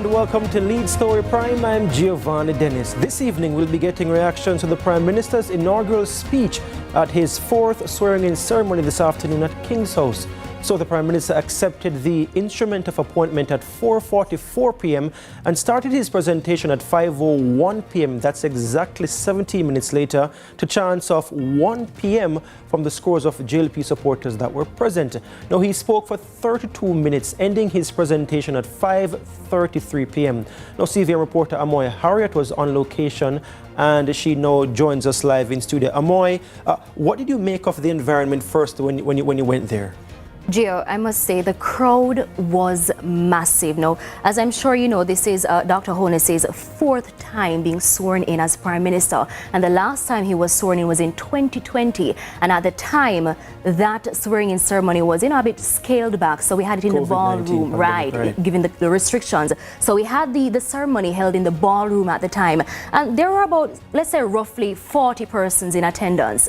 and welcome to Lead Story Prime. I'm Giovanni Dennis. This evening we'll be getting reactions to the Prime Minister's inaugural speech at his fourth swearing-in ceremony this afternoon at King's House. So the Prime Minister accepted the instrument of appointment at 4:44 p.m. and started his presentation at 5:01 p.m. That's exactly 17 minutes later, to chants of 1 p.m. from the scores of JLP supporters that were present. Now, he spoke for 32 minutes, ending his presentation at 5:33 p.m. Now, CVM reporter Amoy Harriet was on location and she now joins us live in studio. Amoy, what did you make of the environment first when you went there? Gio, I must say the crowd was massive. Now, as I'm sure you know, this is Dr. Honess's fourth time being sworn in as Prime Minister. And the last time he was sworn in was in 2020. And at the time, that swearing-in ceremony was, a bit scaled back. So we had it in the ballroom, right, given the restrictions. So we had the ceremony held in the ballroom at the time. And there were about, let's say, roughly 40 persons in attendance.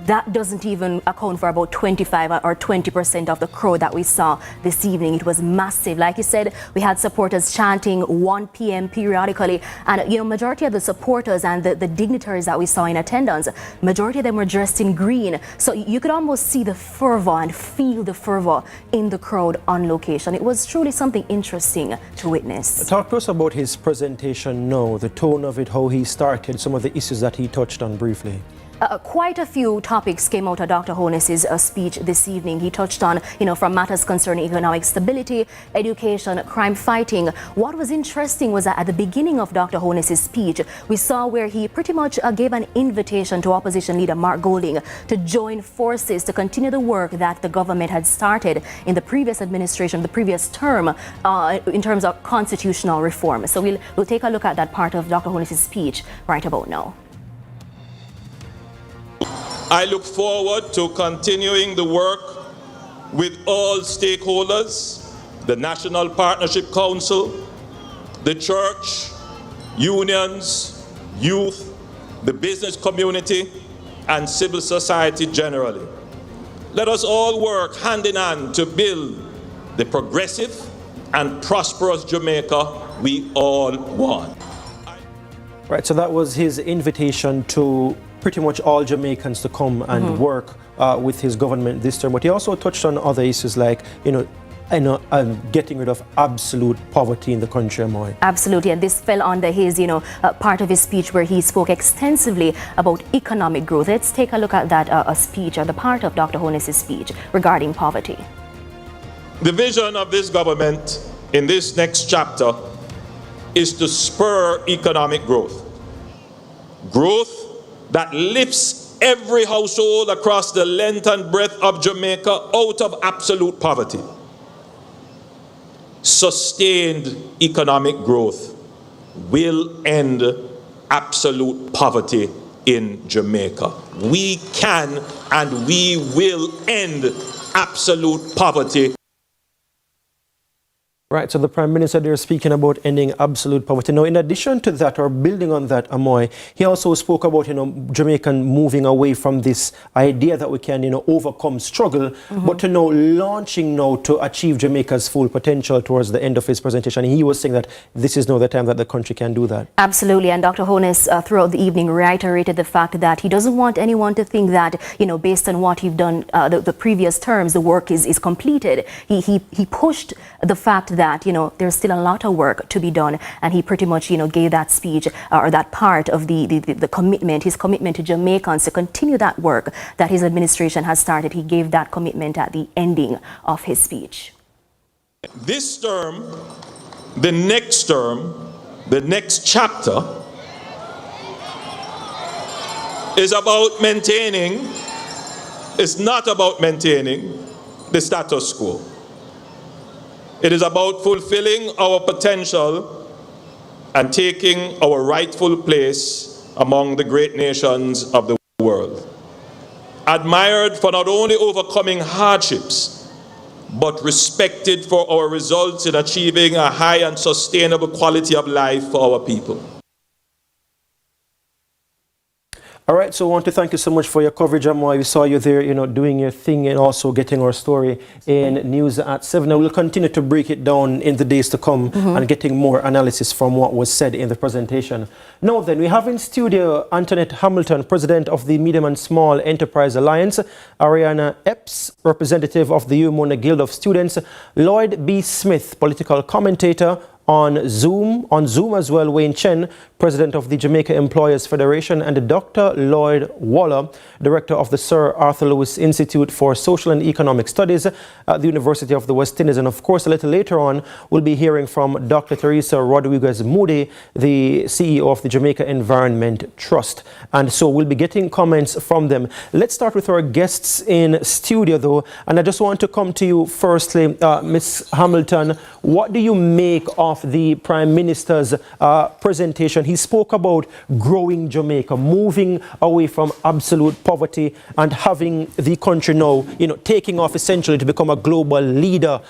That doesn't even account for about 25 or 20% of the crowd that we saw this evening. It was massive. Like you said, we had supporters chanting 1 p.m. periodically. And, majority of the supporters and the dignitaries that we saw in attendance, majority of them were dressed in green. So you could almost see the fervor and feel the fervor in the crowd on location. It was truly something interesting to witness. Talk to us about his presentation now, the tone of it, how he started, some of the issues that he touched on briefly. Quite a few topics came out of Dr. Honess's speech this evening. He touched on, from matters concerning economic stability, education, crime fighting. What was interesting was that at the beginning of Dr. Honess's speech, we saw where he pretty much gave an invitation to opposition leader Mark Golding to join forces to continue the work that the government had started in the previous administration, the previous term, in terms of constitutional reform. So we'll take a look at that part of Dr. Honess's speech right about now. I look forward to continuing the work with all stakeholders, the National Partnership Council, the church, unions, youth, the business community, and civil society generally. Let us all work hand in hand to build the progressive and prosperous Jamaica we all want. Right, so that was his invitation to pretty much all Jamaicans to come and work with his government this term. But he also touched on other issues like, getting rid of absolute poverty in the country, Amoy. Absolutely, and this fell under his, part of his speech where he spoke extensively about economic growth. Let's take a look at that speech, or the part of Dr. Honess's speech regarding poverty. The vision of this government in this next chapter is to spur economic growth. Growth that lifts every household across the length and breadth of Jamaica out of absolute poverty. Sustained economic growth will end absolute poverty in Jamaica. We can and we will end absolute poverty. Right, so the Prime Minister there speaking about ending absolute poverty. Now, in addition to that, or building on that, Amoy, he also spoke about, Jamaican moving away from this idea that we can, overcome struggle, but to launching now to achieve Jamaica's full potential towards the end of his presentation. He was saying that this is now the time that the country can do that. Absolutely, and Dr. Honess throughout the evening reiterated the fact that he doesn't want anyone to think that, based on what he've done the previous terms, the work is completed. He pushed the fact that there's still a lot of work to be done, and he pretty much gave that speech or that part of the commitment, his commitment to Jamaicans to continue that work that his administration has started. He gave that commitment at the ending of his speech. This term, the next chapter is about maintaining, it's not about maintaining the status quo. It is about fulfilling our potential and taking our rightful place among the great nations of the world. Admired for not only overcoming hardships, but respected for our results in achieving a high and sustainable quality of life for our people. All right, so I want to thank you so much for your coverage, Amwa. We saw you there, doing your thing and also getting our story in News at 7. Now, we'll continue to break it down in the days to come and getting more analysis from what was said in the presentation. Now then, we have in studio Antoinette Hamilton, President of the Medium and Small Enterprise Alliance, Ariana Epps, representative of the Umona Guild of Students, Lloyd B. Smith, political commentator, on Zoom as well, Wayne Chen, President of the Jamaica Employers Federation, and Dr. Lloyd Waller, Director of the Sir Arthur Lewis Institute for Social and Economic Studies at the University of the West Indies. And of course, a little later on, we'll be hearing from Dr. Teresa Rodriguez Moody, the CEO of the Jamaica Environment Trust. And so we'll be getting comments from them. Let's start with our guests in studio, though. And I just want to come to you firstly, Ms. Hamilton. What do you make of the Prime Minister's presentation? He spoke about growing Jamaica, moving away from absolute poverty and having the country now, taking off essentially to become a global leader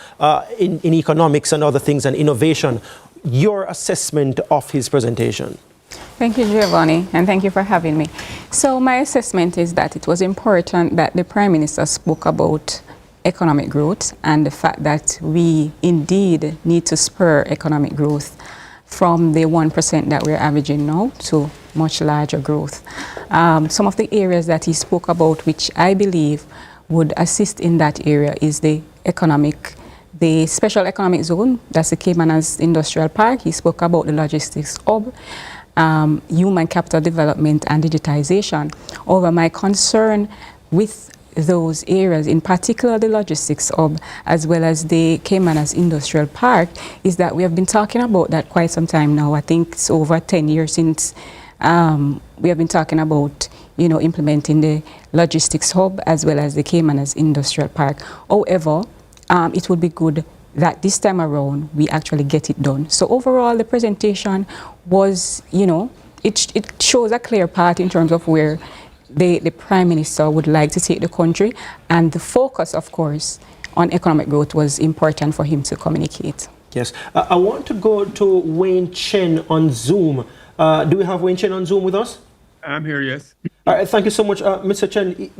in economics and other things and innovation. Your assessment of his presentation? Thank you, Giovanni, and thank you for having me. So my assessment is that it was important that the Prime Minister spoke about economic growth and the fact that we indeed need to spur economic growth from the 1% that we're averaging now to much larger growth. Some of the areas that he spoke about, which I believe would assist in that area, is the special economic zone, that's the Caymanas Industrial Park. He spoke about the logistics hub, human capital development and digitization. However, my concern with those areas, in particular the logistics hub as well as the Caymanas Industrial Park, is that we have been talking about that quite some time now. I think it's over 10 years since we have been talking about implementing the logistics hub as well as the Caymanas Industrial Park. However, it would be good that this time around we actually get it done. So overall, the presentation was, it shows a clear path in terms of where the Prime Minister would like to take the country, and the focus, of course, on economic growth was important for him to communicate. Yes. I want to go to Wayne Chen on Zoom. Do we have Wayne Chen on Zoom with us? I'm here, yes. All right, thank you so much, Mr. Chen.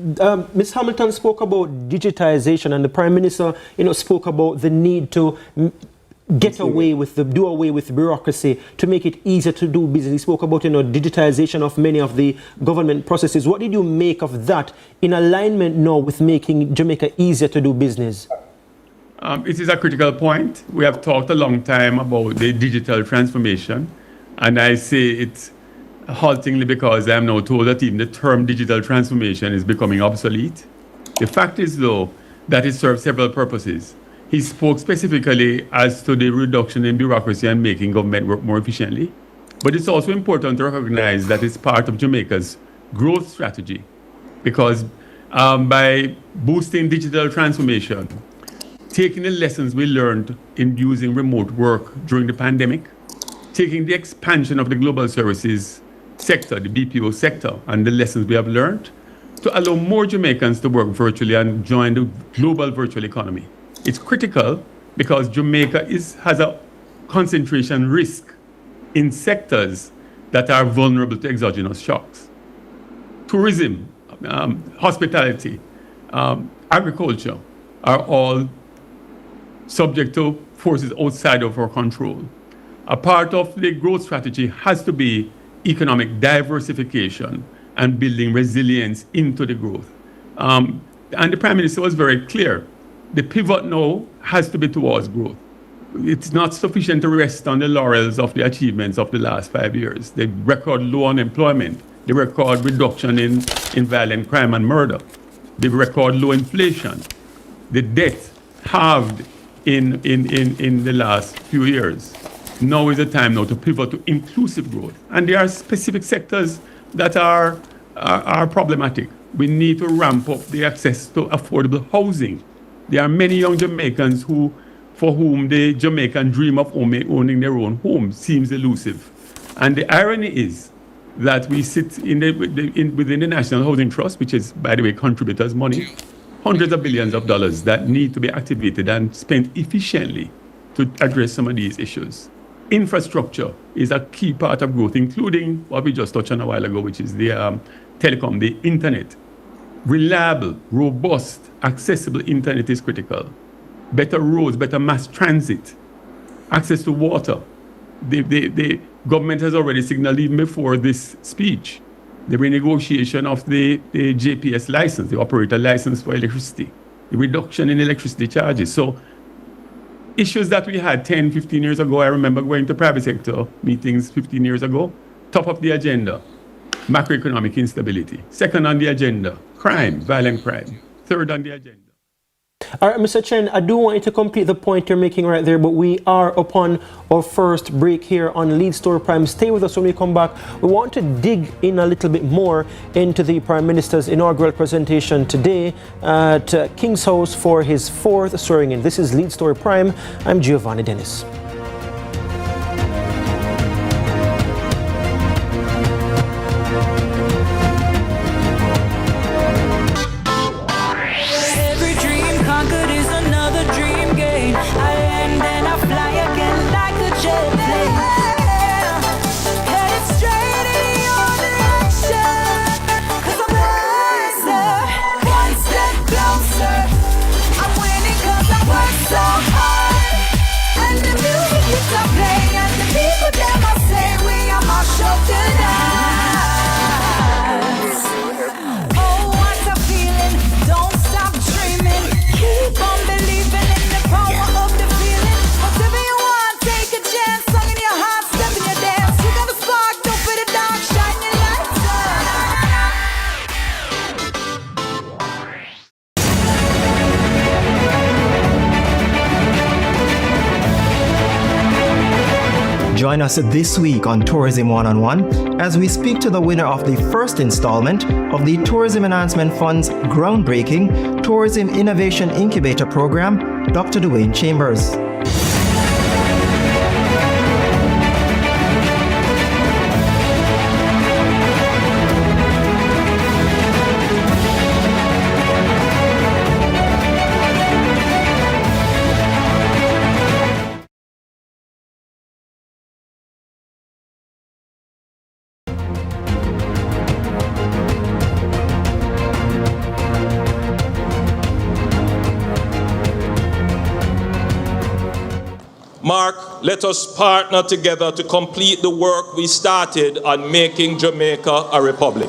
Ms. Hamilton spoke about digitization, and the Prime Minister, spoke about the need to do away with bureaucracy to make it easier to do business. He spoke about digitization of many of the government processes. What did you make of that in alignment now with making Jamaica easier to do business? It is a critical point. We have talked a long time about the digital transformation, and I say it haltingly because I am now told that even the term digital transformation is becoming obsolete. The fact is, though, that it serves several purposes. He spoke specifically as to the reduction in bureaucracy and making government work more efficiently. But it's also important to recognize that it's part of Jamaica's growth strategy, because by boosting digital transformation, taking the lessons we learned in using remote work during the pandemic, taking the expansion of the global services sector, the BPO sector, and the lessons we have learned to allow more Jamaicans to work virtually and join the global virtual economy. It's critical because Jamaica has a concentration risk in sectors that are vulnerable to exogenous shocks. Tourism, hospitality, agriculture are all subject to forces outside of our control. A part of the growth strategy has to be economic diversification and building resilience into the growth. And the Prime Minister was very clear. The pivot now has to be towards growth. It's not sufficient to rest on the laurels of the achievements of the last 5 years. The record low unemployment, the record reduction in violent crime and murder, the record low inflation, the debt halved in the last few years. Now is the time now to pivot to inclusive growth. And there are specific sectors that are problematic. We need to ramp up the access to affordable housing. There are many young Jamaicans for whom the Jamaican dream of owning their own home seems elusive. And the irony is that we sit within the National Housing Trust, which is, by the way, contributors' money, hundreds of billions of dollars that need to be activated and spent efficiently to address some of these issues. infrastructure is a key part of growth, including what we just touched on a while ago, which is the telecom, the internet. Reliable, robust, accessible internet is critical. Better roads, better mass transit, access to water. The government has already signaled even before this speech the renegotiation of the JPS license, the operator license for electricity, the reduction in electricity charges. So issues that we had 10, 15 years ago, I remember going to private sector meetings 15 years ago, top of the agenda, macroeconomic instability. Second on the agenda, crime, violent crime. Third on the agenda. All right, Mr. Chen, I do want you to complete the point you're making right there, but we are upon our first break here on Lead Story Prime. Stay with us when we come back. We want to dig in a little bit more into the Prime Minister's inaugural presentation today at King's House for his 4th swearing-in. This is Lead Story Prime. I'm Giovanni Dennis. Join us this week on Tourism One-on-One as we speak to the winner of the first installment of the Tourism Enhancement Fund's groundbreaking Tourism Innovation Incubator Program, Dr. Dwayne Chambers. Mark, let us partner together to complete the work we started on making Jamaica a republic.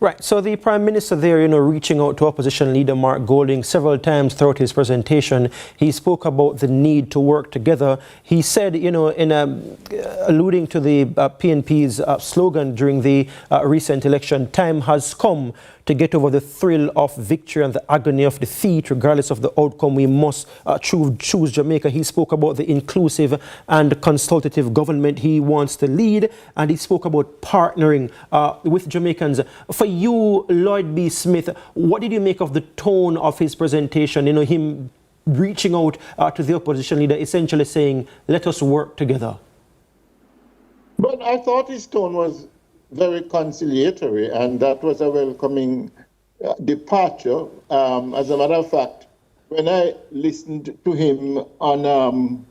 Right, so the Prime Minister there, reaching out to opposition leader Mark Golding several times throughout his presentation. He spoke about the need to work together. He said, alluding to the PNP's slogan during the recent election, time has come to get over the thrill of victory and the agony of defeat. Regardless of the outcome, we must choose Jamaica. He spoke about the inclusive and consultative government he wants to lead, and he spoke about partnering with Jamaicans. For you, Lloyd B. Smith, what did you make of the tone of his presentation? Him reaching out to the opposition leader, essentially saying, let us work together. But I thought his tone was very conciliatory, and that was a welcoming departure. As a matter of fact, when I listened to him on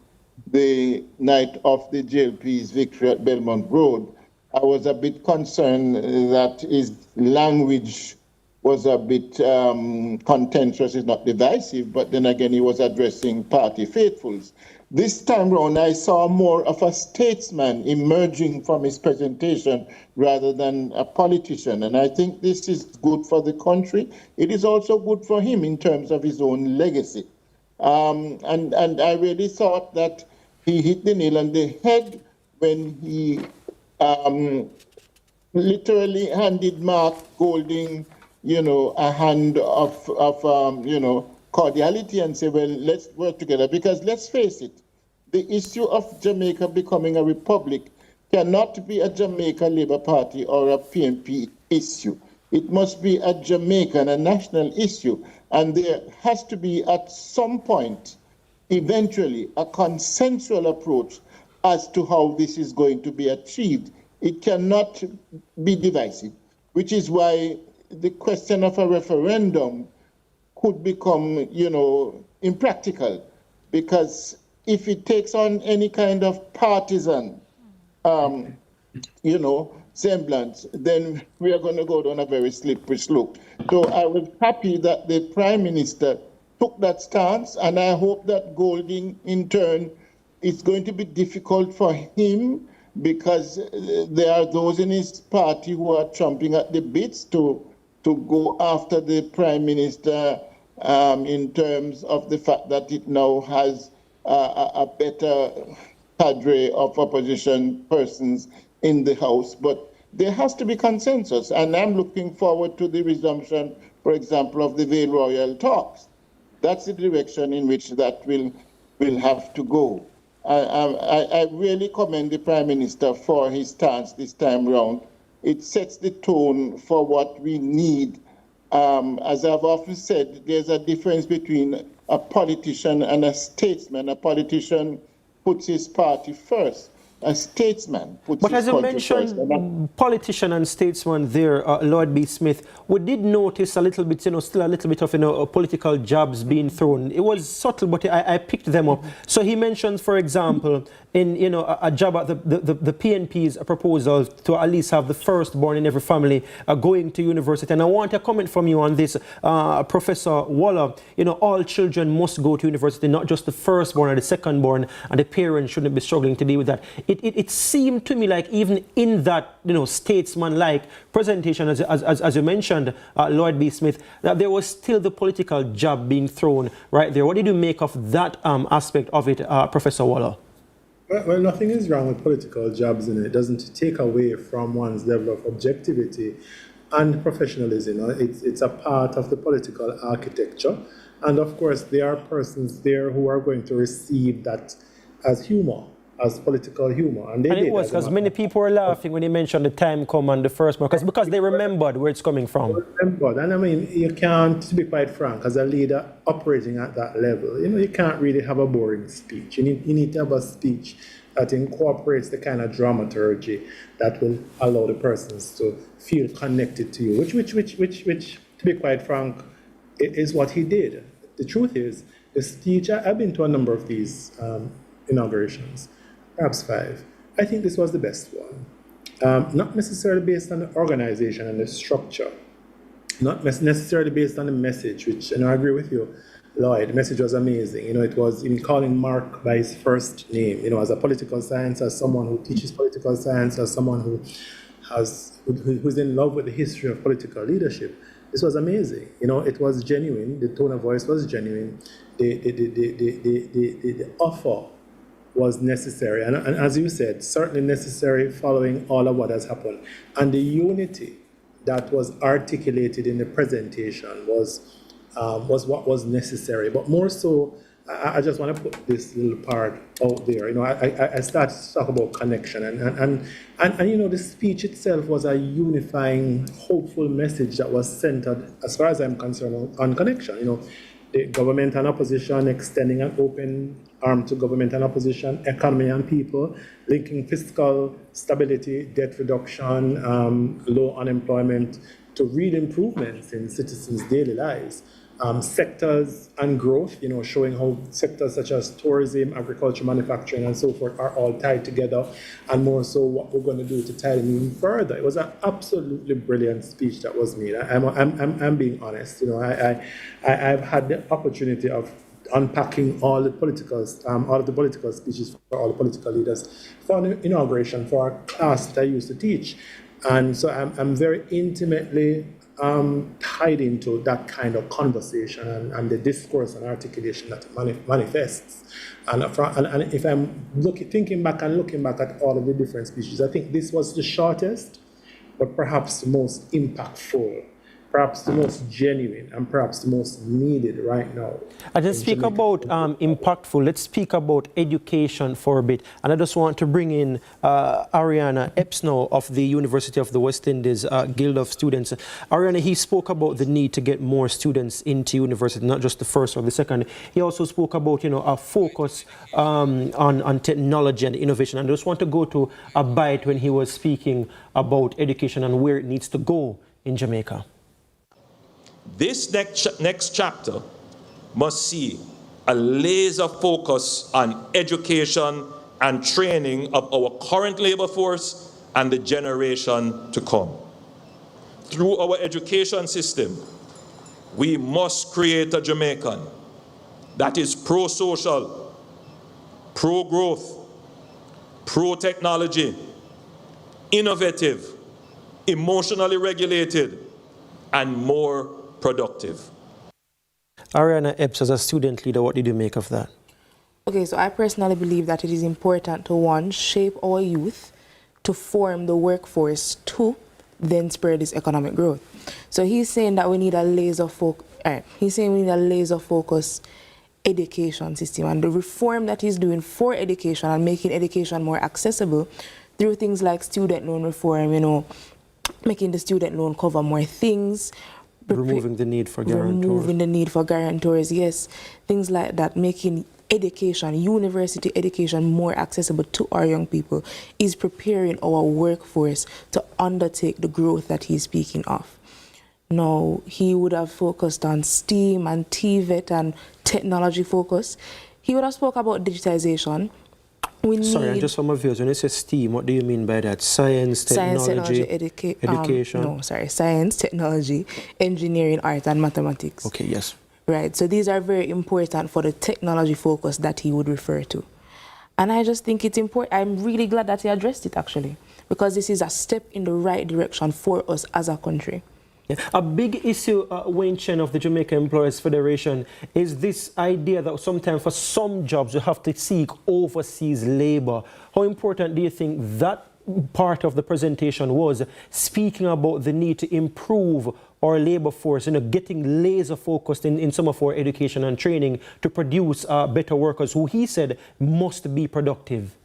the night of the JLP's victory at Belmont Road, I was a bit concerned that his language was a bit contentious, it's not divisive, but then again, he was addressing party faithfuls. This time round, I saw more of a statesman emerging from his presentation rather than a politician. And I think this is good for the country. It is also good for him in terms of his own legacy. And I really thought that he hit the nail on the head when he literally handed Mark Golding, a hand of cordiality and say, well, let's work together. Because let's face it, the issue of Jamaica becoming a republic cannot be a Jamaica Labour Party or a PNP issue. It must be a Jamaican, a national issue. And there has to be, at some point, eventually, a consensual approach as to how this is going to be achieved. It cannot be divisive, which is why the question of a referendum could become, impractical, because if it takes on any kind of partisan, semblance, then we are going to go down a very slippery slope. So I was happy that the Prime Minister took that stance, and I hope that Golding, in turn, it's going to be difficult for him because there are those in his party who are chomping at the bits to go after the Prime Minister in terms of the fact that it now has a better cadre of opposition persons in the House. But there has to be consensus, and I'm looking forward to the resumption, for example, of the Vale Royal talks. That's the direction in which that will have to go. I really commend the Prime Minister for his stance this time round. It sets the tone for what we need. As I've often said, there's a difference between a politician and a statesman. A politician puts his party first. A statesman puts but his as you country first. mentioned, politician and statesman there, Lord B. Smith, we did notice a little bit, still a little bit of, political jabs being thrown. It was subtle, but I picked them up. So he mentions, for example, in, a job at the PNP's proposal to at least have the firstborn in every family going to university. And I want a comment from you on this, Professor Waller. All children must go to university, not just the firstborn or the secondborn, and the parents shouldn't be struggling to deal with that. It seemed to me like even in that, statesman-like presentation, as you mentioned, Lord B. Smith, that there was still the political jab being thrown right there. What did you make of that aspect of it, Professor Waller? Well, nothing is wrong with political jobs, and it doesn't take away from one's level of objectivity and professionalism. It's a part of the political architecture, and of course, there are persons there who are going to receive that as humor, as political humor. And it was because many people were laughing when he mentioned the time come and the first one, because they remembered where it's coming from. And I mean, you can't, to be quite frank, as a leader operating at that level, you can't really have a boring speech. You need to have a speech that incorporates the kind of dramaturgy that will allow the persons to feel connected to you, which, to be quite frank, is what he did. The truth is, the speech, I've been to a number of these inaugurations, perhaps 5. I think this was the best one. Not necessarily based on the organization and the structure, not necessarily based on the message, which, I agree with you, Lloyd, the message was amazing. It was in calling Mark by his first name, as a political science, as someone who teaches political science, as someone who's in love with the history of political leadership. This was amazing. It was genuine. The tone of voice was genuine. The offer was necessary, and as you said, certainly necessary following all of what has happened. And the unity that was articulated in the presentation was what was necessary. But more so, I just want to put this little part out there. I started to talk about connection, and the speech itself was a unifying, hopeful message that was centered, as far as I'm concerned, on connection. The government and opposition, extending an open arm to government and opposition, economy and people, linking fiscal stability, debt reduction, low unemployment to real improvements in citizens' daily lives. Sectors and growth, showing how sectors such as tourism, agriculture, manufacturing, and so forth are all tied together, and more so what we're going to do to tie them even further. It was an absolutely brilliant speech that was made. I'm being honest. I've had the opportunity of unpacking all of the political speeches for all the political leaders for an inauguration for a class that I used to teach, and so I'm very intimately tied into that kind of conversation and the discourse and articulation that manifests. And if I'm thinking back and looking back at all of the different speeches, I think this was the shortest, but perhaps the most impactful, perhaps the most genuine, and perhaps the most needed right now. I just speak about impactful. Let's speak about education for a bit. And I just want to bring in Ariana Epsnow of the University of the West Indies Guild of Students. Ariana, he spoke about the need to get more students into university, not just the first or the second. He also spoke about, a focus on technology and innovation. And I just want to go to a bite when he was speaking about education and where it needs to go in Jamaica. This next chapter must see a laser focus on education and training of our current labor force and the generation to come. Through our education system, we must create a Jamaican that is pro-social, pro-growth, pro-technology, innovative, emotionally regulated, and more productive. Ariana Epps, as a student leader, what did you make of that? Okay, so I personally believe that it is important to, one, shape our youth to form the workforce, two, then spread this economic growth. So he's saying that we need a laser focus. He's saying we need a laser focus education system, and the reform that he's doing for education and making education more accessible through things like student loan reform, you know, making the student loan cover more things. Removing the need for guarantors. Removing the need for guarantors, yes. Things like that, making education, university education more accessible to our young people is preparing our workforce to undertake the growth that he's speaking of. Now, he would have focused on STEAM and TVET and technology focus. He would have spoke about digitization. Sorry, and just for my viewers, when you say STEAM, what do you mean by that? Science, technology, education? Science, technology, engineering, art, and mathematics. Okay, yes. Right, so these are very important for the technology focus that he would refer to. And I just think it's important. I'm really glad that he addressed it, actually, because this is a step in the right direction for us as a country. Yeah. A big issue, Wayne Chen of the Jamaica Employers Federation, is this idea that sometimes for some jobs you have to seek overseas labor. How important do you think that part of the presentation was, speaking about the need to improve our labor force, you know, getting laser focused in some of our education and training to produce better workers who he said must be productive?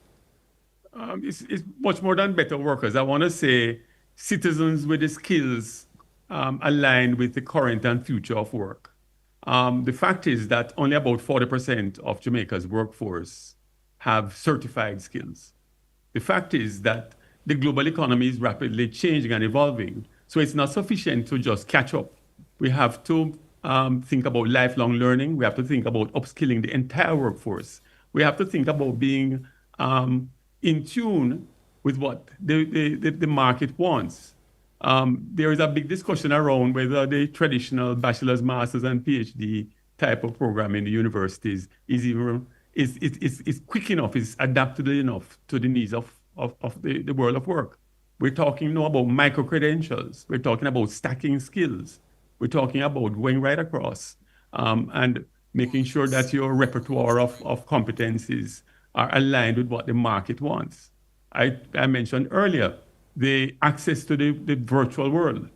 It's much more than better workers. I want to say citizens with the skills aligned with the current and future of work. The fact is that only about 40% of Jamaica's workforce have certified skills. The fact is that the global economy is rapidly changing and evolving, so it's not sufficient to just catch up. We have to think about lifelong learning. We have to think about upskilling the entire workforce. We have to think about being in tune with what the market wants. There is a big discussion around whether the traditional bachelor's, master's, and PhD type of program in the universities is quick enough, is adaptable enough to the needs of the world of work. We're talking now about micro-credentials. We're talking about stacking skills. We're talking about going right across and making sure that your repertoire of competencies are aligned with what the market wants. I mentioned earlier the access to the virtual world.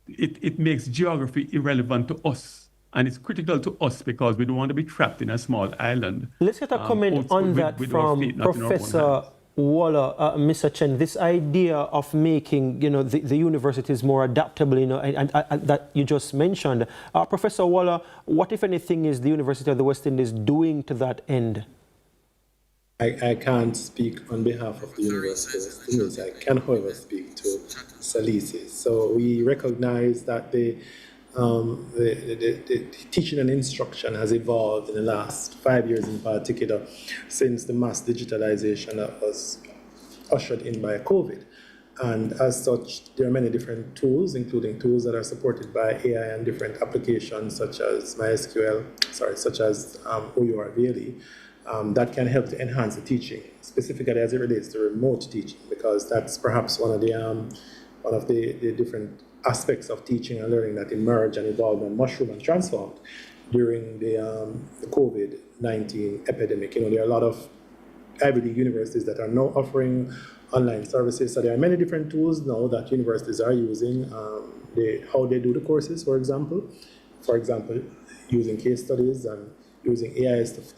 It makes geography irrelevant to us. And it's critical to us because we don't want to be trapped in a small island. Let's get a comment on that from Professor Waller, Mr. Chen. This idea of making, you know, the universities more adaptable, you know, and that you just mentioned. Professor Waller, what, if anything, is the University of the West Indies doing to that end? I can't speak on behalf of the University of West Indies. I can, however, speak to Salises. So we recognize that the teaching and instruction has evolved in the last 5 years in particular, since the mass digitalization that was ushered in by COVID. And as such, there are many different tools, including tools that are supported by AI and different applications such as OUR Daily, that can help to enhance the teaching, specifically as it relates to remote teaching, because that's perhaps one of the different aspects of teaching and learning that emerged and evolved and mushroomed and transformed during the COVID-19 epidemic. You know, there are a lot of Ivy League universities that are now offering online services. So there are many different tools now that universities are using. How they do the courses, for example, using case studies and using AI stuff,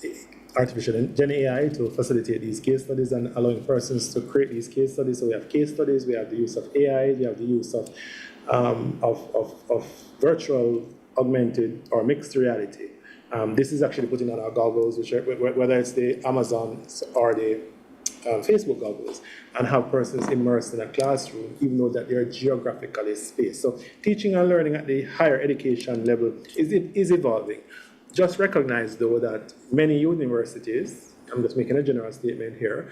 artificial Gen AI to facilitate these case studies and allowing persons to create these case studies. So we have case studies, we have the use of AI, we have the use of virtual, augmented, or mixed reality. This is actually putting on our goggles, whether it's the Amazon or the Facebook goggles, and have persons immersed in a classroom, even though that they are geographically spaced. So teaching and learning at the higher education level is evolving. just recognize, though, that many universities, I'm just making a general statement here,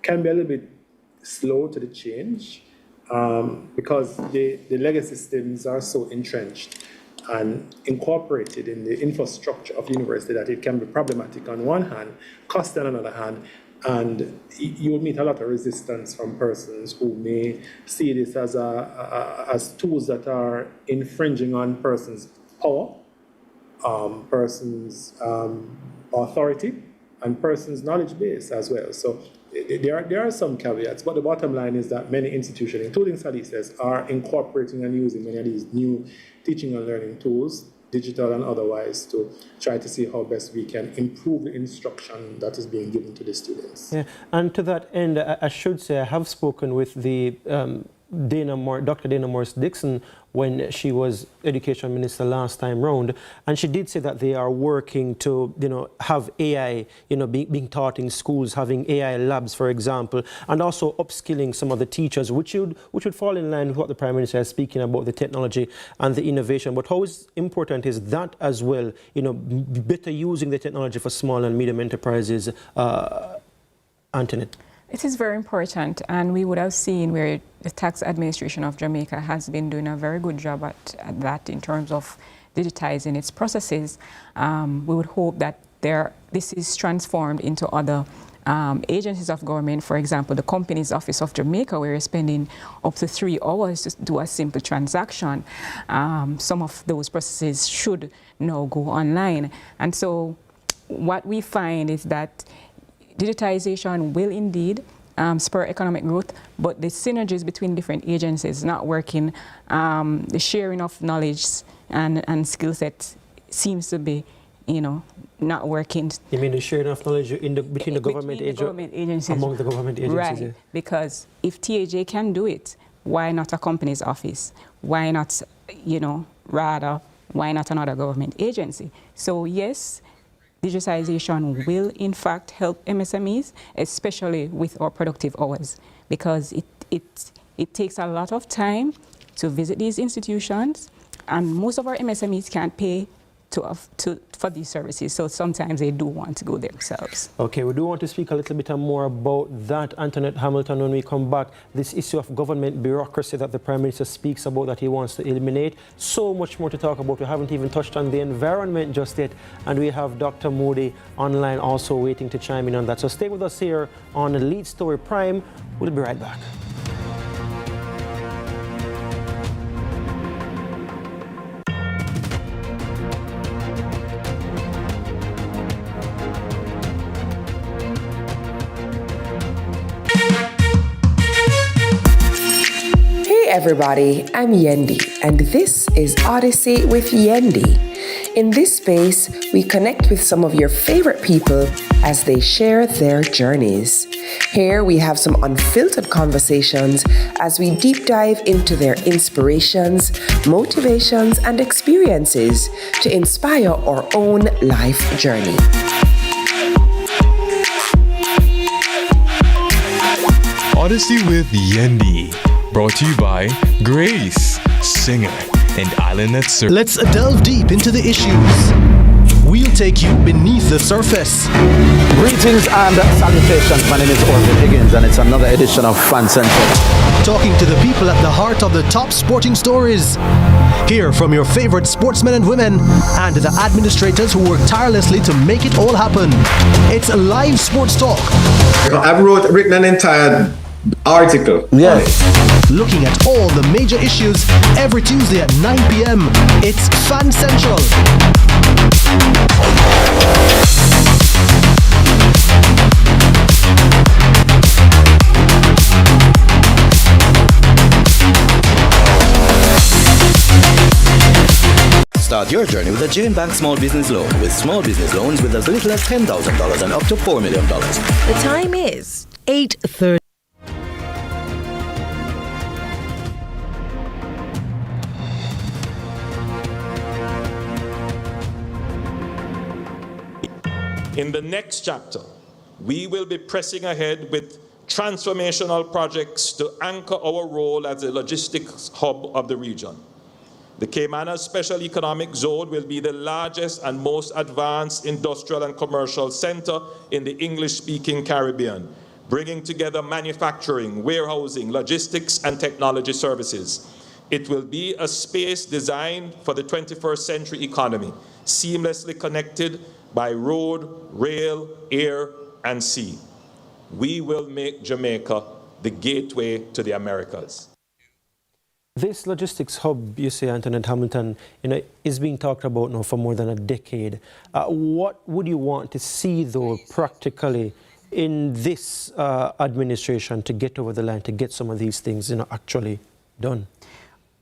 can be a little bit slow to the change because the legacy systems are so entrenched and incorporated in the infrastructure of the university that it can be problematic on one hand, costly on another hand, and you will meet a lot of resistance from persons who may see this as as tools that are infringing on persons' power, persons' authority, and persons' knowledge base as well. So there are some caveats, but the bottom line is that many institutions, including Salises, are incorporating and using many of these new teaching and learning tools, digital and otherwise, to try to see how best we can improve the instruction that is being given to the students. Yeah, and to that end, I should say I have spoken with the Dr. Dana Morris-Dixon when she was Education Minister last time round, and she did say that they are working to, have AI, being taught in schools, having AI labs, for example, and also upskilling some of the teachers, which would fall in line with what the Prime Minister is speaking about, the technology and the innovation. But how important is that as well, better using the technology for small and medium enterprises, Antoinette? It is very important, and we would have seen where the tax administration of Jamaica has been doing a very good job at that in terms of digitizing its processes. We would hope that this is transformed into other agencies of government. For example, the Companies Office of Jamaica, where you're spending up to 3 hours to do a simple transaction. Some of those processes should now go online. And so what we find is that digitization will indeed spur economic growth, but the synergies between different agencies not working, the sharing of knowledge and skill sets seems to be, not working. You mean the sharing of knowledge between the government agencies? Among the government agencies, right? Yeah. Because if TAJ can do it, why not a company's office? Why not, rather, why not another government agency? So yes, digitization will in fact help MSMEs, especially with our productive hours, because it takes a lot of time to visit these institutions, and most of our MSMEs can't pay for these services, so sometimes they do want to go themselves. Okay, we do want to speak a little bit more about that, Antoinette Hamilton, when we come back. This issue of government bureaucracy that the Prime Minister speaks about that he wants to eliminate. So much more to talk about. We haven't even touched on the environment just yet, and we have Dr. Moody online also waiting to chime in on that. So stay with us here on Lead Story Prime. We'll be right back. Everybody, I'm Yendi, and this is Odyssey with Yendi. In this space, we connect with some of your favorite people as they share their journeys. Here we have some unfiltered conversations as we deep dive into their inspirations, motivations, and experiences to inspire our own life journey. Odyssey with Yendi. Brought to you by Grace, singer and islandnet surfer. Let's delve deep into the issues. We'll take you beneath the surface. Greetings and salutations. My name is Orville Higgins, and it's another edition of Fan Central. Talking to the people at the heart of the top sporting stories. Hear from your favorite sportsmen and women and the administrators who work tirelessly to make it all happen. It's a live sports talk. I've written an entire article. Yes. Looking at all the major issues every Tuesday at 9 p.m. It's Fan Central. Start your journey with a Jane Bank Small Business Loan, with small business loans with as little as $10,000 and up to $4 million. The time is 8:30. In the next chapter, we will be pressing ahead with transformational projects to anchor our role as a logistics hub of the region. The Caymanas Special Economic Zone will be the largest and most advanced industrial and commercial center in the English-speaking Caribbean, bringing together manufacturing, warehousing, logistics, and technology services. It will be a space designed for the 21st century economy, seamlessly connected by road, rail, air, and sea. We will make Jamaica the gateway to the Americas. This logistics hub, you say, Antoinette Hamilton, is being talked about now for more than a decade. What would you want to see, though, practically in this administration to get over the line, to get some of these things, actually done?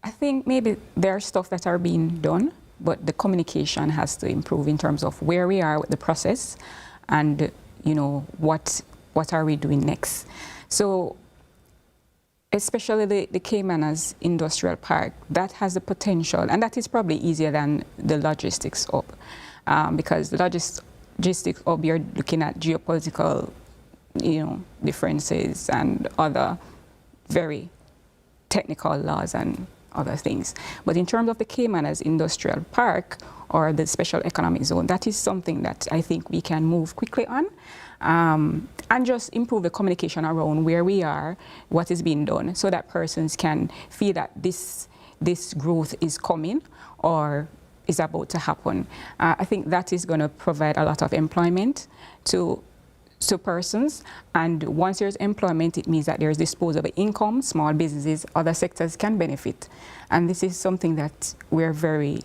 I think maybe there are stuff that are being done, but the communication has to improve in terms of where we are with the process and, what are we doing next. So especially the Caymanas Industrial Park, that has the potential, and that is probably easier than the logistics hub, because the logistics hub, you're looking at geopolitical, differences and other very technical laws and other things. But in terms of the Caymanas Industrial Park or the Special Economic Zone, that is something that I think we can move quickly on. And just improve the communication around where we are, what is being done, so that persons can feel that this growth is coming or is about to happen. I think that is going to provide a lot of employment to persons, and once there's employment, it means that there's disposable income, small businesses, other sectors can benefit. And this is something that we're very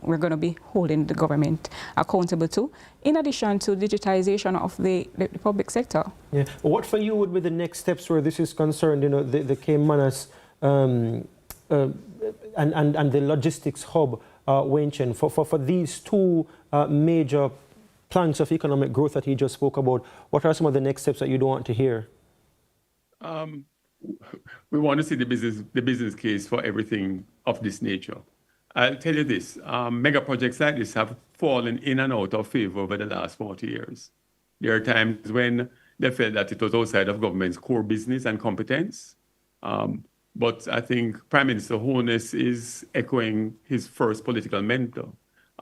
we're going to be holding the government accountable to, in addition to digitization of the public sector. Yeah. What for you would be the next steps where this is concerned, the Caymanas and the logistics hub, Wenchen, for these two major planks of economic growth that he just spoke about? What are some of the next steps that you don't want to hear? We want to see the business case for everything of this nature. I'll tell you this, mega projects like this have fallen in and out of favor over the last 40 years. There are times when they felt that it was outside of government's core business and competence. But I think Prime Minister Holness is echoing his first political mentor,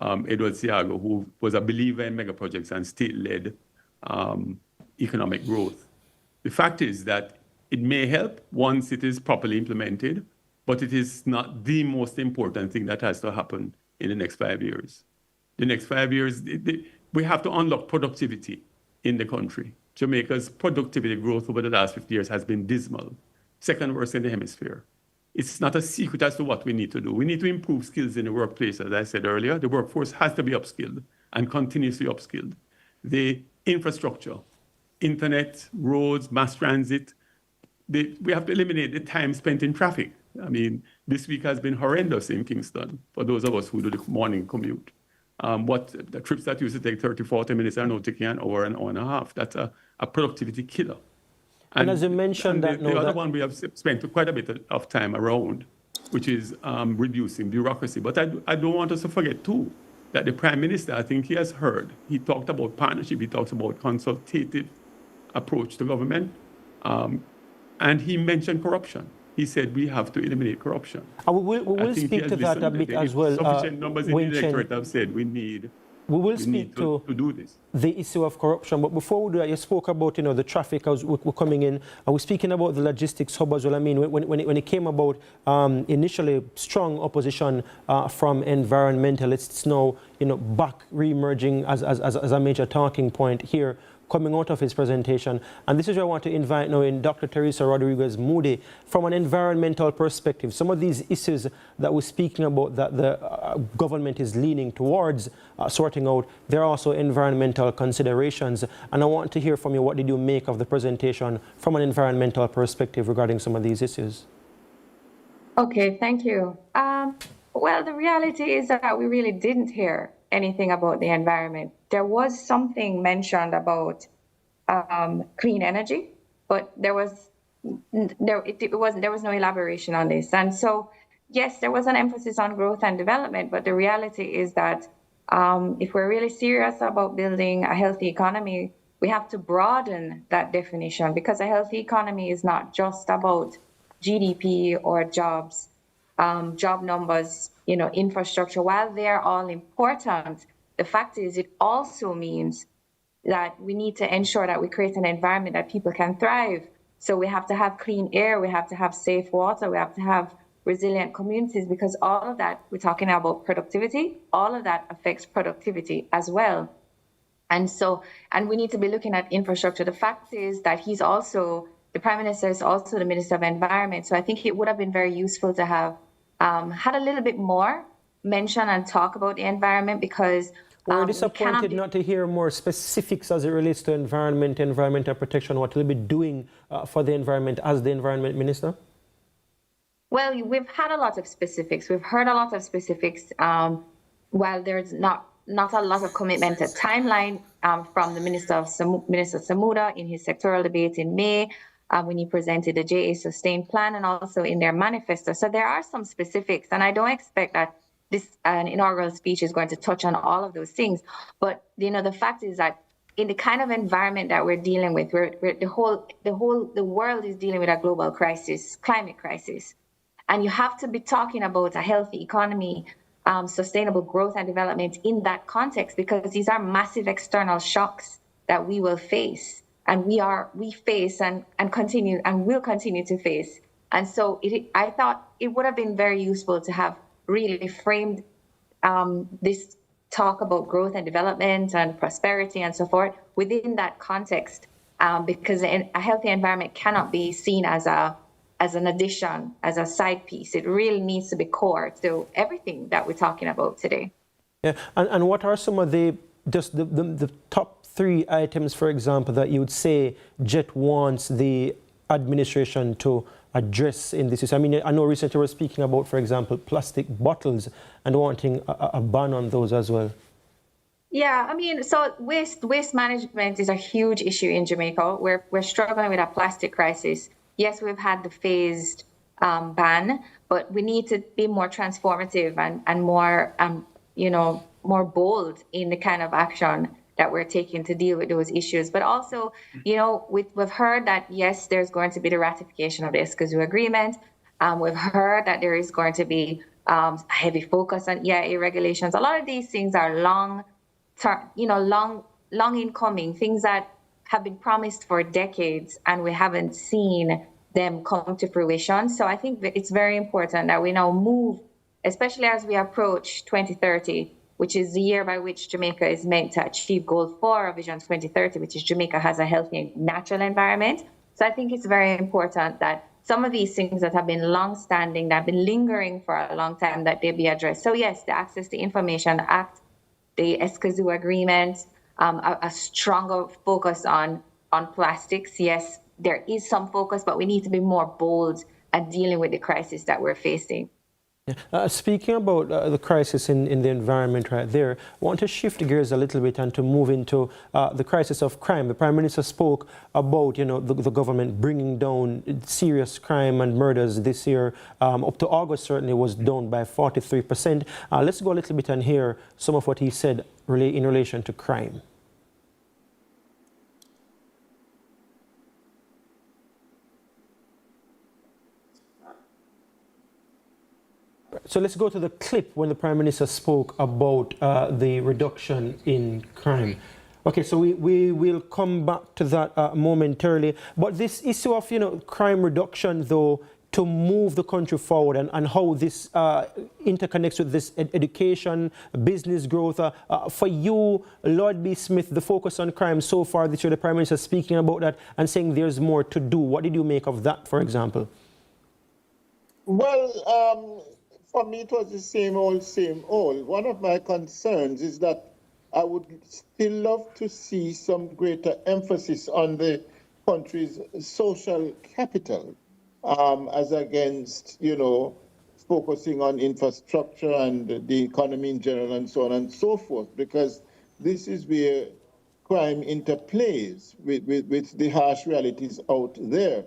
Edward Siago, who was a believer in mega projects and state-led economic growth. The fact is that it may help once it is properly implemented, but it is not the most important thing that has to happen in the next 5 years. The next 5 years, we have to unlock productivity in the country. Jamaica's productivity growth over the last 50 years has been dismal, second worst in the hemisphere. It's not a secret as to what we need to do. We need to improve skills in the workplace, as I said earlier. The workforce has to be upskilled and continuously upskilled. The infrastructure, internet, roads, mass transit, we have to eliminate the time spent in traffic. I mean, this week has been horrendous in Kingston for those of us who do the morning commute. The trips that used to take 30, 40 minutes are now taking an hour and a half. That's a productivity killer. And as you mentioned, the other one we have spent quite a bit of time around, which is reducing bureaucracy. But I don't want us to forget, too, that the Prime Minister, I think he has heard. He talked about partnership. He talks about consultative approach to government. And he mentioned corruption. He said we have to eliminate corruption. We will speak to that a bit as well. Sufficient numbers in the electorate have said we need to do this. The issue of corruption. But before we do that, you spoke about the traffic as we're coming in. Are we speaking about the logistics hub as well? I mean, when it came about, initially strong opposition from environmentalists, it's now back re-emerging as a major talking point here, coming out of his presentation. And this is where I want to invite now in Dr. Teresa Rodriguez Moody from an environmental perspective. Some of these issues that we're speaking about that the government is leaning towards sorting out, there are also environmental considerations. And I want to hear from you, what did you make of the presentation from an environmental perspective regarding some of these issues? Okay, thank you. Well, the reality is that we really didn't hear anything about the environment. There was something mentioned about clean energy, but there was no elaboration on this. And so, yes, there was an emphasis on growth and development, but the reality is that if we're really serious about building a healthy economy, we have to broaden that definition, because a healthy economy is not just about GDP or jobs, job numbers, infrastructure, while they're all important, the fact is it also means that we need to ensure that we create an environment that people can thrive. So we have to have clean air, we have to have safe water, we have to have resilient communities, because all of that, we're talking about productivity, all of that affects productivity as well. And we need to be looking at infrastructure. The fact is that the Prime Minister is also the Minister of Environment. So I think it would have been very useful to have had a little bit more mention and talk about the environment, because we're disappointed not to hear more specifics as it relates to environmental protection, what we'll be doing for the environment as the Environment Minister. Well, we've had a lot of specifics. We've heard a lot of specifics. While there's not a lot of commitment to timeline from the Minister Samuda in his sectoral debate in May, when he presented the JA Sustain Plan, and also in their manifesto. So there are some specifics, and I don't expect that an inaugural speech is going to touch on all of those things. But the fact is that in the kind of environment that we're dealing with, where the world is dealing with a global crisis, climate crisis, and you have to be talking about a healthy economy, sustainable growth and development in that context, because these are massive external shocks that we will face, and we face and continue and will continue to face. And so I thought it would have been very useful to have really framed this talk about growth and development and prosperity and so forth within that context, because a healthy environment cannot be seen as an addition, as a side piece. It really needs to be core to everything that we're talking about today. Yeah, and what are some of the top 3 items, for example, that you would say JET wants the administration to address in this issue? I mean, I know recently we were speaking about, for example, plastic bottles and wanting a ban on those as well. Yeah, I mean, so waste management is a huge issue in Jamaica. We're struggling with a plastic crisis. Yes, we've had the phased ban, but we need to be more transformative and more, more bold in the kind of action that we're taking to deal with those issues. But also, we've heard that, yes, there's going to be the ratification of the Escazú Agreement. We've heard that there is going to be a heavy focus on EIA regulations. A lot of these things are long in coming, things that have been promised for decades, and we haven't seen them come to fruition. So I think that it's very important that we now move, especially as we approach 2030, which is the year by which Jamaica is meant to achieve Goal 4 of Vision 2030, which is Jamaica has a healthy and natural environment. So I think it's very important that some of these things that have been long-standing, that have been lingering for a long time, that they be addressed. So yes, the Access to Information Act, the Escazú Agreement, a stronger focus on plastics. Yes, there is some focus, but we need to be more bold at dealing with the crisis that we're facing. Speaking about the crisis in the environment right there, I want to shift gears a little bit and to move into the crisis of crime. The Prime Minister spoke about, the government bringing down serious crime and murders this year. Up to August, certainly was down by 43%. Let's go a little bit and hear some of what he said in relation to crime. So let's go to the clip when the Prime Minister spoke about the reduction in crime. Okay, so we will come back to that momentarily. But this issue of, crime reduction, though, to move the country forward and how this interconnects with this education, business growth. For you, Lord B. Smith, the focus on crime so far this year, the Prime Minister speaking about that and saying there's more to do. What did you make of that, for example? Well, for me, it was the same old. One of my concerns is that I would still love to see some greater emphasis on the country's social capital, as against, focusing on infrastructure and the economy in general and so on and so forth, because this is where crime interplays with the harsh realities out there.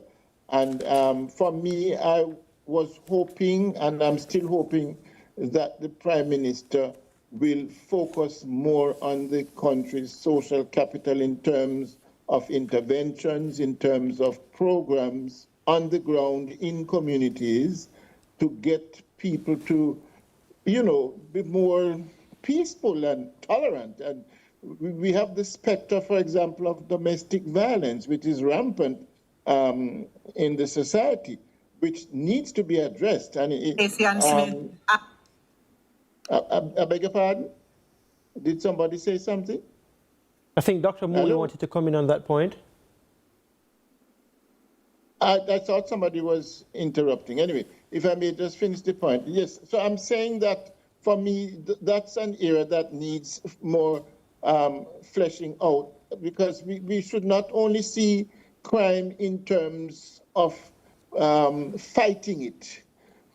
And for me, I was hoping, and I'm still hoping, that the Prime Minister will focus more on the country's social capital in terms of interventions, in terms of programs on the ground in communities to get people to be more peaceful and tolerant. And we have the specter, for example, of domestic violence, which is rampant in the society, which needs to be addressed. And I beg your pardon? Did somebody say something? I think Dr. Mooley wanted to come in on that point. I thought somebody was interrupting. Anyway, if I may just finish the point. Yes, so I'm saying that for me, that's an area that needs more fleshing out, because we should not only see crime in terms of fighting it.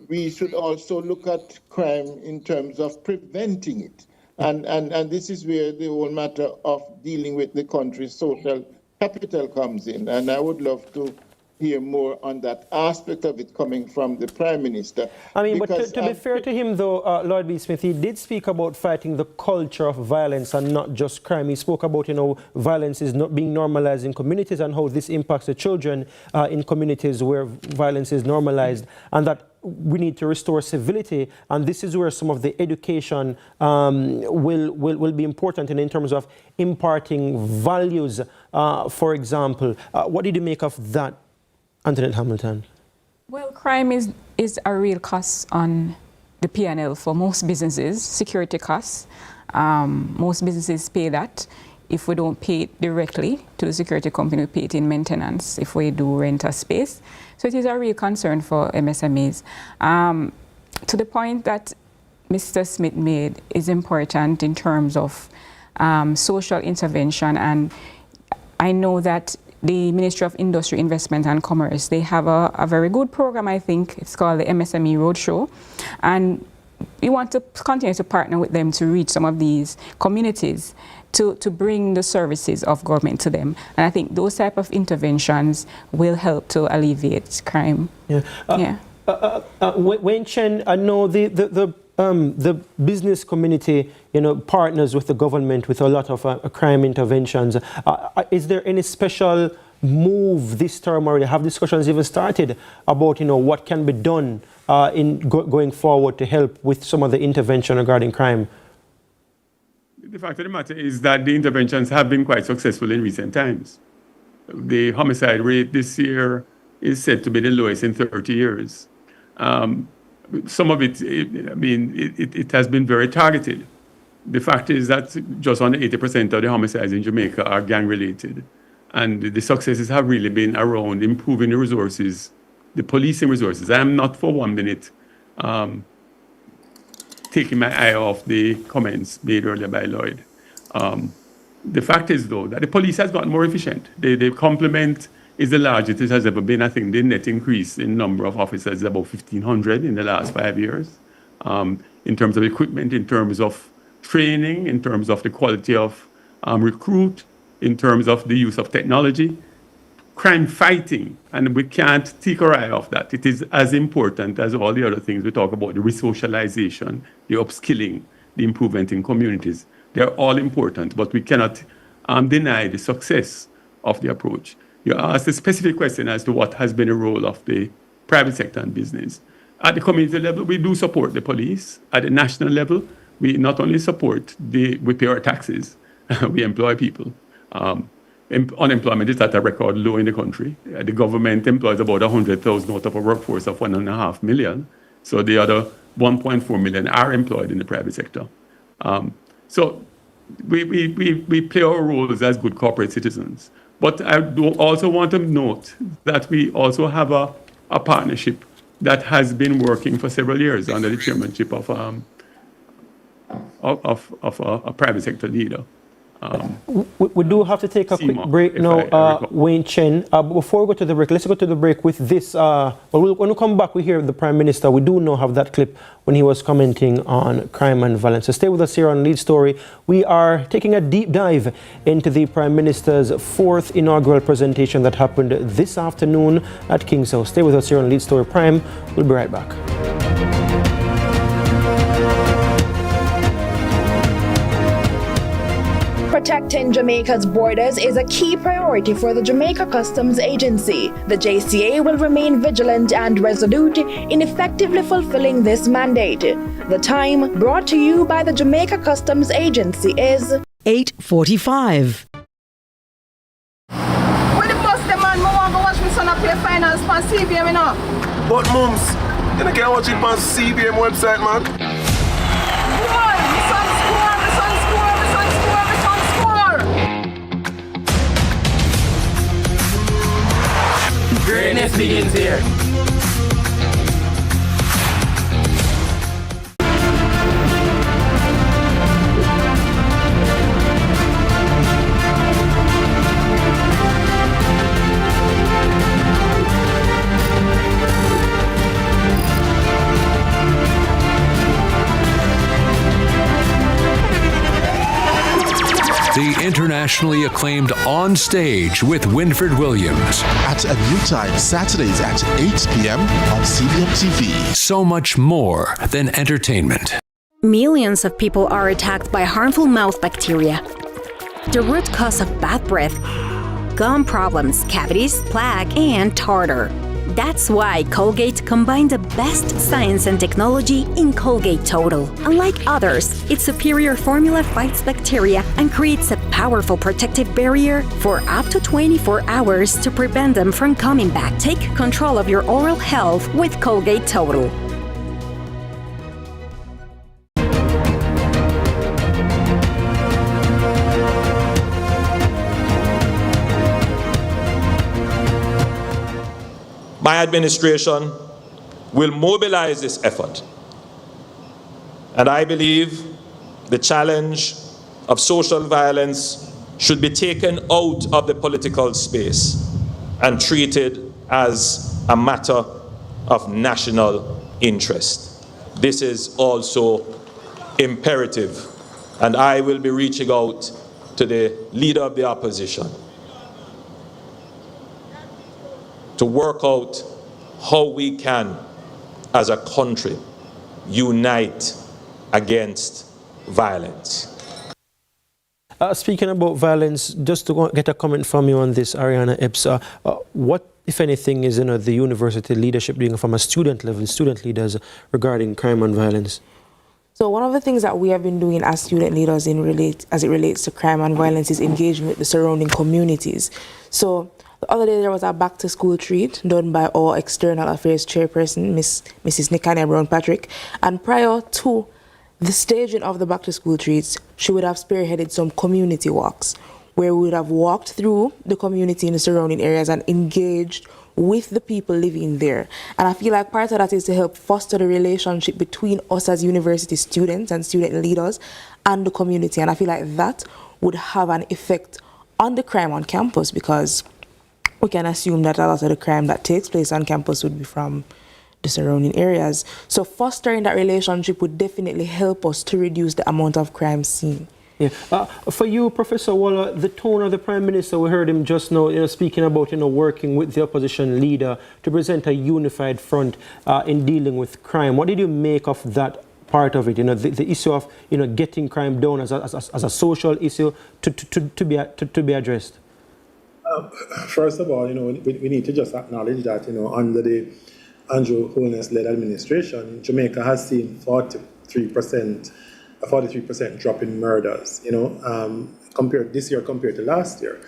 We should also look at crime in terms of preventing it. And this is where the whole matter of dealing with the country's social capital comes in. And I would love to hear more on that aspect of it coming from the Prime Minister. I mean, but to be fair to him, though, Lord B. Smith, he did speak about fighting the culture of violence and not just crime. He spoke about, violence is not being normalized in communities and how this impacts the children in communities where violence is normalized, and that we need to restore civility, and this is where some of the education will be important in terms of imparting values, for example. What did you make of that, Antoinette Hamilton? Well, crime is a real cost on the P&L for most businesses, security costs. Most businesses pay that. If we don't pay it directly to the security company, we pay it in maintenance if we do rent a space. So it is a real concern for MSMEs. To the point that Mr. Smith made is important in terms of social intervention. And I know that the Ministry of Industry, Investment and Commerce, they have a very good program, I think. It's called the MSME Roadshow. And we want to continue to partner with them to reach some of these communities to bring the services of government to them. And I think those type of interventions will help to alleviate crime. Yeah. Wayne Chen, I know the business community, partners with the government with a lot of crime interventions. Is there any special move this term, or have discussions even started about, what can be done going forward to help with some of the intervention regarding crime? The fact of the matter is that the interventions have been quite successful in recent times. The homicide rate this year is said to be the lowest in 30 years. Some of it has been very targeted. The fact is that just under 80% of the homicides in Jamaica are gang-related. And the successes have really been around improving the resources, the policing resources. I am not for 1 minute taking my eye off the comments made earlier by Lloyd. The fact is, though, that the police has gotten more efficient. The complement is the largest it has ever been. I think the net increase in number of officers is about 1,500 in the last 5 years. In terms of equipment, in terms of training, in terms of the quality of recruit, in terms of the use of technology, crime fighting, and we can't take our eye off that. It is as important as all the other things we talk about, the resocialization, the upskilling, the improvement in communities. They're all important, but we cannot deny the success of the approach. You asked a specific question as to what has been the role of the private sector and business. At the community level, we do support the police. At the national level, we not only support, we pay our taxes, we employ people. Unemployment is at a record low in the country. The government employs about 100,000 out of a workforce of 1.5 million. So the other 1.4 million are employed in the private sector. So we play our roles as good corporate citizens. But I do also want to note that we also have a partnership that has been working for several years under the chairmanship of a private sector leader. We do have to take a quick break now, Wayne Chen. Before we go to the break, let's go to the break with this. When we come back, we hear the Prime Minister. We do now have that clip when he was commenting on crime and violence. So stay with us here on Lead Story. We are taking a deep dive into the Prime Minister's 4th inaugural presentation that happened this afternoon at King's House. Stay with us here on Lead Story Prime. We'll be right back. Protecting Jamaica's borders is a key priority for the Jamaica Customs Agency. The JCA will remain vigilant and resolute in effectively fulfilling this mandate. The time brought to you by the Jamaica Customs Agency is 8:45. When the bus them man, I want to watch my son play finals on CVM, you know. But mums, you can't watch it on CVM website, man. Boy, my son score, my son score, my son score, my son score. Greatness begins here. The internationally acclaimed On Stage with Winfred Williams. At a new time, Saturdays at 8 p.m. on CVM TV. So much more than entertainment. Millions of people are attacked by harmful mouth bacteria. The root cause of bad breath, gum problems, cavities, plaque, and tartar. That's why Colgate combined the best science and technology in Colgate Total. Unlike others, its superior formula fights bacteria and creates a powerful protective barrier for up to 24 hours to prevent them from coming back. Take control of your oral health with Colgate Total. My administration will mobilize this effort. And I believe the challenge of social violence should be taken out of the political space and treated as a matter of national interest. This is also imperative, and I will be reaching out to the leader of the opposition to work out how we can, as a country, unite against violence. Speaking about violence, just to get a comment from you on this, Ariana Epps, what, if anything, is the university leadership doing from a student level, student leaders, regarding crime and violence? So one of the things that we have been doing as student leaders as it relates to crime and violence is engaging with the surrounding communities. So the other day there was a back-to-school treat done by our external affairs chairperson, Mrs. Nikania Brown-Patrick, and prior to the staging of the back-to-school treats, she would have spearheaded some community walks where we would have walked through the community in the surrounding areas and engaged with the people living there. And I feel like part of that is to help foster the relationship between us as university students and student leaders and the community. And I feel like that would have an effect on the crime on campus, because we can assume that a lot of the crime that takes place on campus would be from the surrounding areas. So fostering that relationship would definitely help us to reduce the amount of crime seen. Yeah. For you, Professor Waller, the tone of the Prime Minister, we heard him just now speaking about working with the opposition leader to present a unified front in dealing with crime. What did you make of that part of it? The issue of getting crime down as a social issue to be addressed. First of all, we need to just acknowledge that, under the Andrew Holness-led administration, Jamaica has seen a 43% drop in murders, compared this year compared to last year.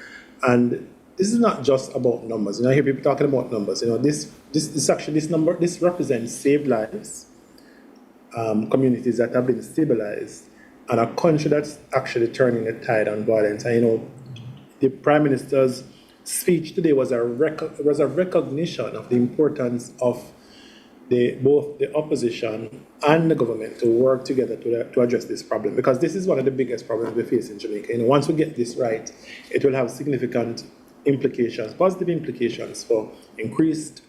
And this is not just about numbers. I hear people talking about numbers. This represents saved lives, communities that have been stabilized, and a country that's actually turning the tide on violence. And the Prime Minister's speech today was a recognition of the importance of both the opposition and the government to work together to address this problem, because this is one of the biggest problems we face in Jamaica. Once we get this right, it will have significant implications, positive implications for increased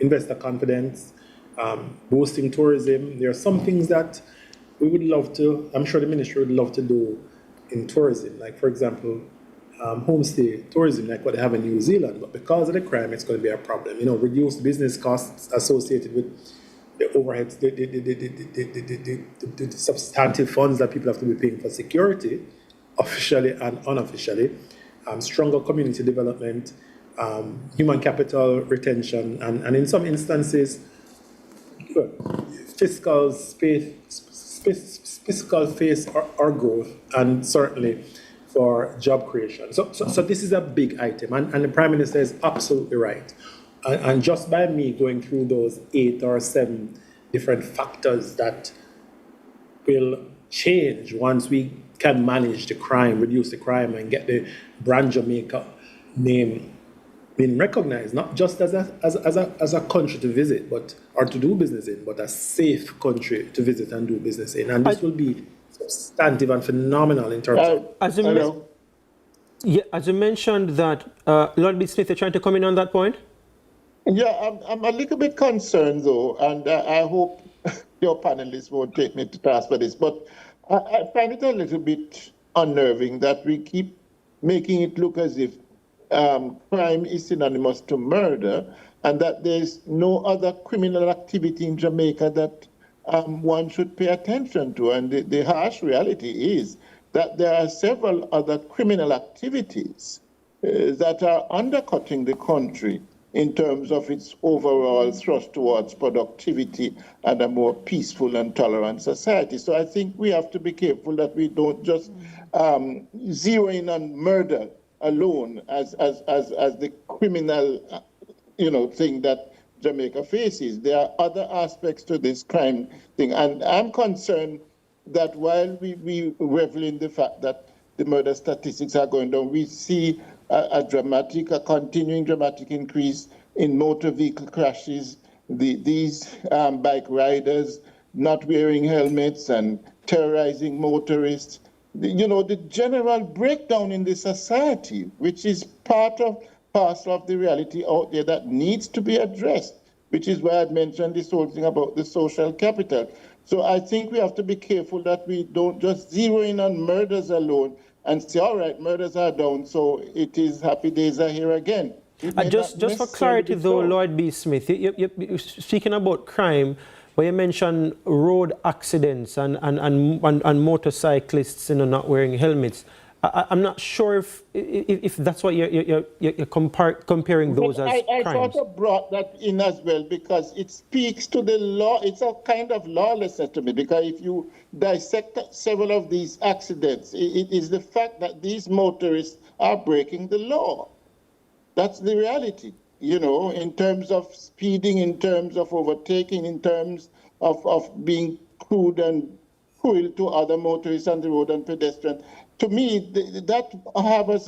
investor confidence, boosting tourism. There are some things that we would love to, I'm sure the ministry would love to do in tourism, like, for example, homestay tourism, like what they have in New Zealand. But because of the crime, it's going to be a problem. Reduced business costs associated with the overheads, the substantive funds that people have to be paying for security officially and unofficially, stronger community development, human capital retention, and in some instances, fiscal space or growth, and certainly for job creation. So this is a big item, and the Prime Minister is absolutely right. And just by me going through those 8 or 7 different factors that will change once we can manage the crime, reduce the crime, and get the brand Jamaica name being recognized, not just as a country to visit, but or to do business in, but a safe country to visit and do business in. And this will be substantive and phenomenal in terms of... As you mentioned that, Lord B. Smith, you're trying to come in on that point? Yeah, I'm a little bit concerned, though, and I hope your panelists won't take me to task for this, but I find it a little bit unnerving that we keep making it look as if crime is synonymous to murder, and that there's no other criminal activity in Jamaica that one should pay attention to. And the harsh reality is that there are several other criminal activities that are undercutting the country in terms of its overall thrust towards productivity and a more peaceful and tolerant society. So I think we have to be careful that we don't just zero in on murder alone as the criminal, thing that Jamaica faces. There are other aspects to this crime thing, and I'm concerned that while we revel in the fact that the murder statistics are going down, we see a continuing dramatic increase in motor vehicle crashes, these bike riders not wearing helmets and terrorizing motorists. The general breakdown in the society, which is parcel of the reality out there that needs to be addressed, which is why I mentioned this whole thing about the social capital. So I think we have to be careful that we don't just zero in on murders alone and say, all right, murders are down, so it is happy days are here again. Just for clarity, though, Lord B. Smith, you're speaking about crime, where you mentioned road accidents and motorcyclists not wearing helmets. I'm not sure if that's what you're comparing those as crimes. I sort of brought that in as well because it speaks to the law. It's a kind of lawlessness to me, because if you dissect several of these accidents, it is the fact that these motorists are breaking the law. That's the reality, in terms of speeding, in terms of overtaking, in terms of being crude and cruel to other motorists on the road and pedestrians. To me, that harbors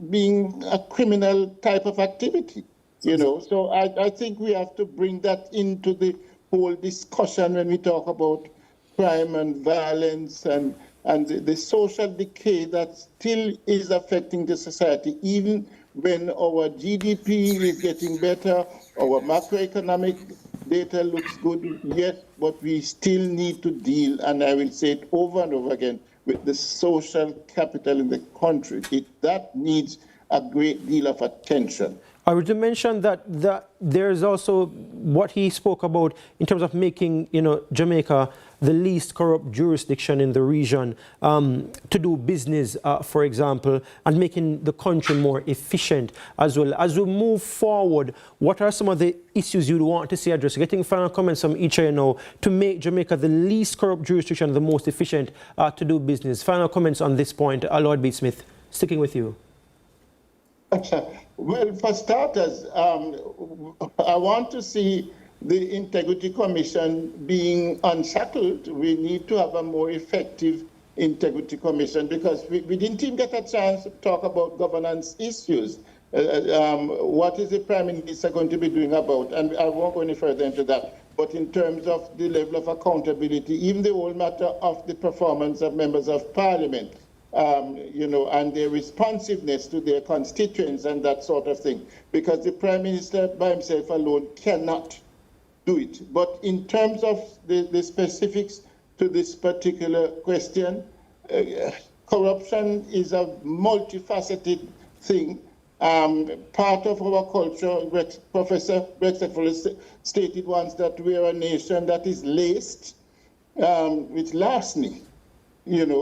being a criminal type of activity, So I think we have to bring that into the whole discussion when we talk about crime and violence and the social decay that still is affecting the society, even when our GDP is getting better, our macroeconomic data looks good, yes, but we still need to deal, and I will say it over and over again, with the social capital in the country. That needs a great deal of attention. I would mention that there's also what he spoke about in terms of making Jamaica the least corrupt jurisdiction in the region to do business, for example, and making the country more efficient as well. As we move forward, what are some of the issues you'd want to see addressed? Getting final comments from each of you now to make Jamaica the least corrupt jurisdiction, the most efficient to do business. Final comments on this point, Lord B. Smith, sticking with you. Well, for starters, I want to see the Integrity Commission being unshackled. We need to have a more effective Integrity Commission because we didn't even get a chance to talk about governance issues. What is the Prime Minister going to be doing about? And I won't go any further into that. But in terms of the level of accountability, even the whole matter of the performance of members of Parliament, and their responsiveness to their constituents and that sort of thing, because the Prime Minister by himself alone cannot do it. But in terms of the specifics to this particular question, corruption is a multifaceted thing. Part of our culture, Professor Rexford stated once that we are a nation that is laced with larceny.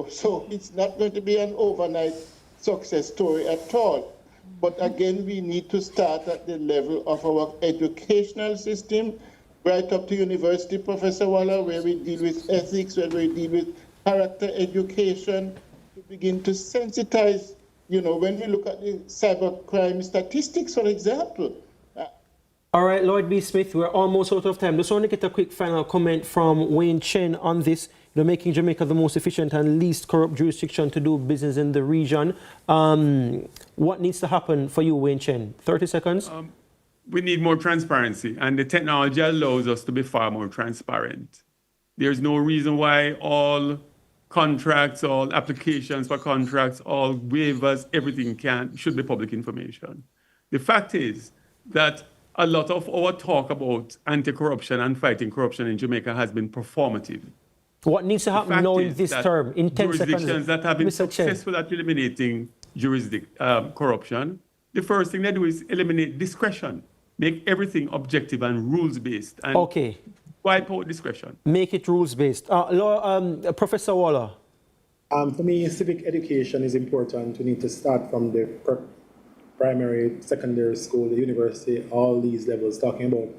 so it's not going to be an overnight success story at all. But again, we need to start at the level of our educational system, right up to university, Professor Waller, where we deal with ethics, where we deal with character education, to begin to sensitize, when we look at the cybercrime statistics, for example. All right, Lloyd B. Smith, we're almost out of time. Just want to get a quick final comment from Wayne Chen on this, making Jamaica the most efficient and least corrupt jurisdiction to do business in the region. What needs to happen for you, Wayne Chen? 30 seconds. We need more transparency, and the technology allows us to be far more transparent. There's no reason why all contracts, all applications for contracts, all waivers, everything should be public information. The fact is that a lot of our talk about anti-corruption and fighting corruption in Jamaica has been performative. What needs to happen now in this term, in 10 seconds? Jurisdictions that have been successful at eliminating corruption, the first thing they do is eliminate discretion. Make everything objective and rules-based. And wipe out discretion. Make it rules-based. Professor Waller. For me, civic education is important. We need to start from the primary, secondary school, the university, all these levels, talking about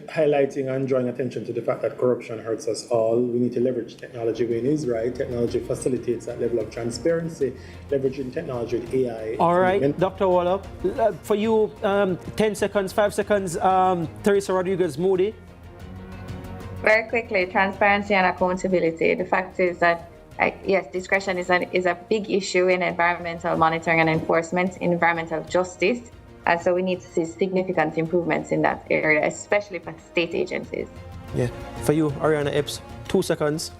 highlighting and drawing attention to the fact that corruption hurts us all. We need to leverage technology when it is right. Technology facilitates that level of transparency, leveraging technology with AI. All right, Dr. Waller, for you, 10 seconds, 5 seconds, Teresa Rodriguez-Moody. Very quickly, transparency and accountability. The fact is that, yes, discretion is a big issue in environmental monitoring and enforcement, environmental justice. And so we need to see significant improvements in that area, especially for state agencies. Yeah. For you, Ariana Epps, 2 seconds.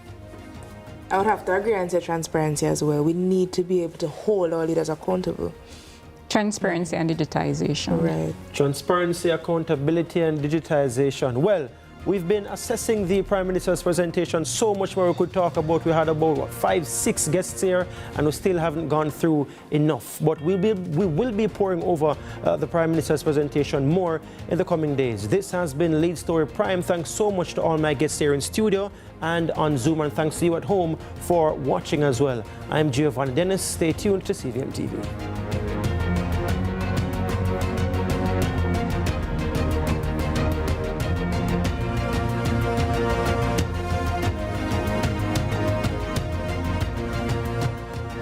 I would have to agree and say transparency as well. We need to be able to hold our leaders accountable. Transparency and digitization. Right. Transparency, accountability, and digitization. Well, we've been assessing the Prime Minister's presentation. So much more we could talk about. We had about 5, 6 guests here, and we still haven't gone through enough. But we will be pouring over the Prime Minister's presentation more in the coming days. This has been Lead Story Prime. Thanks so much to all my guests here in studio and on Zoom, and thanks to you at home for watching as well. I'm Giovanni Dennis. Stay tuned to CVM TV.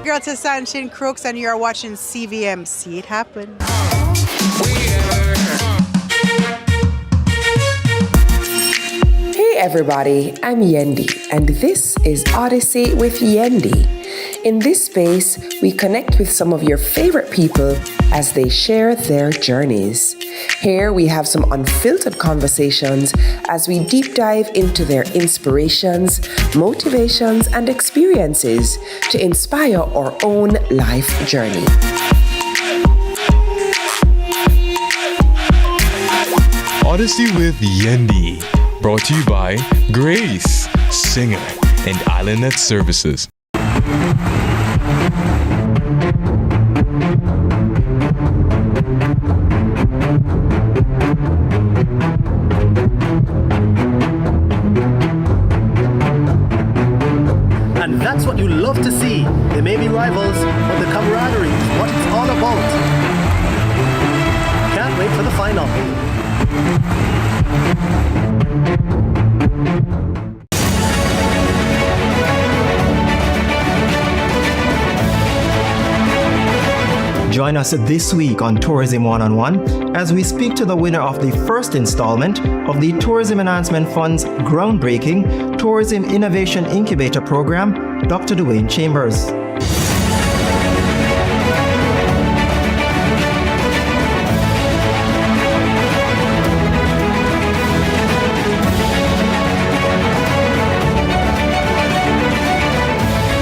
Girl to Sanchin Crooks, and you're watching CVM. See it happen. Hey everybody, I'm Yendi, and this is Odyssey with Yendi. In this space, we connect with some of your favorite people as they share their journeys. Here we have some unfiltered conversations as we deep dive into their inspirations, motivations, and experiences to inspire our own life journey. Odyssey with Yendi, brought to you by Grace, Singer, and IslandNet Services. And that's what you love to see. They may be rivals, but the camaraderie is what it's all about. Can't wait for the final. Join us this week on Tourism One-on-One as we speak to the winner of the first installment of the Tourism Enhancement Fund's groundbreaking Tourism Innovation Incubator Program, Dr. Dwayne Chambers.